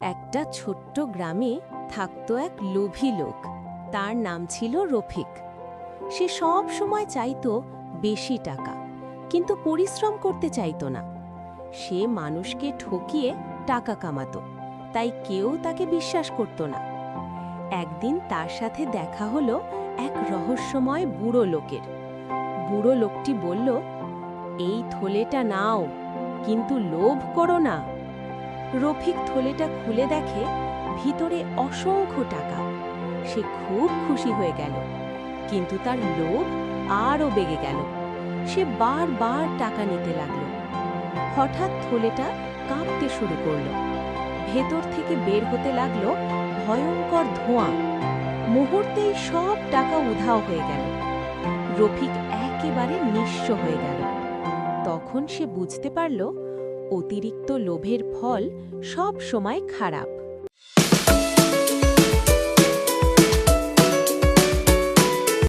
একটা ছোট্ট গ্রামে থাকতো এক লোভী লোক। তার নাম ছিল রফিক। সে সব সময় চাইতো বেশি টাকা, কিন্তু পরিশ্রম করতে চাইতো না। সে মানুষকে ঠকিয়ে টাকা কামাতো, তাই কেউ তাকে বিশ্বাস করত না। একদিন তার সাথে দেখা হলো এক রহস্যময় বুড়ো লোকের। বুড়ো লোকটি বলল, এই থলেটা নাও, কিন্তু লোভ করো না। রফিক থলেটা খুলে দেখে ভিতরে অসংখ্য টাকা। সে খুব খুশি হয়ে গেল, কিন্তু তার লোভ আরও বেড়ে গেল। সে বারবার টাকা নিতে লাগলো। হঠাৎ থলেটা কাঁপতে শুরু করলো। ভেতর থেকে বের হতে লাগলো ভয়ঙ্কর ধোঁয়া। মুহূর্তেই সব টাকা উধাও হয়ে গেল। রফিক একেবারে নিঃস্ব হয়ে গেল। তখন সে বুঝতে পারল, অতিরিক্ত লোভের ফল সব সময় খারাপ।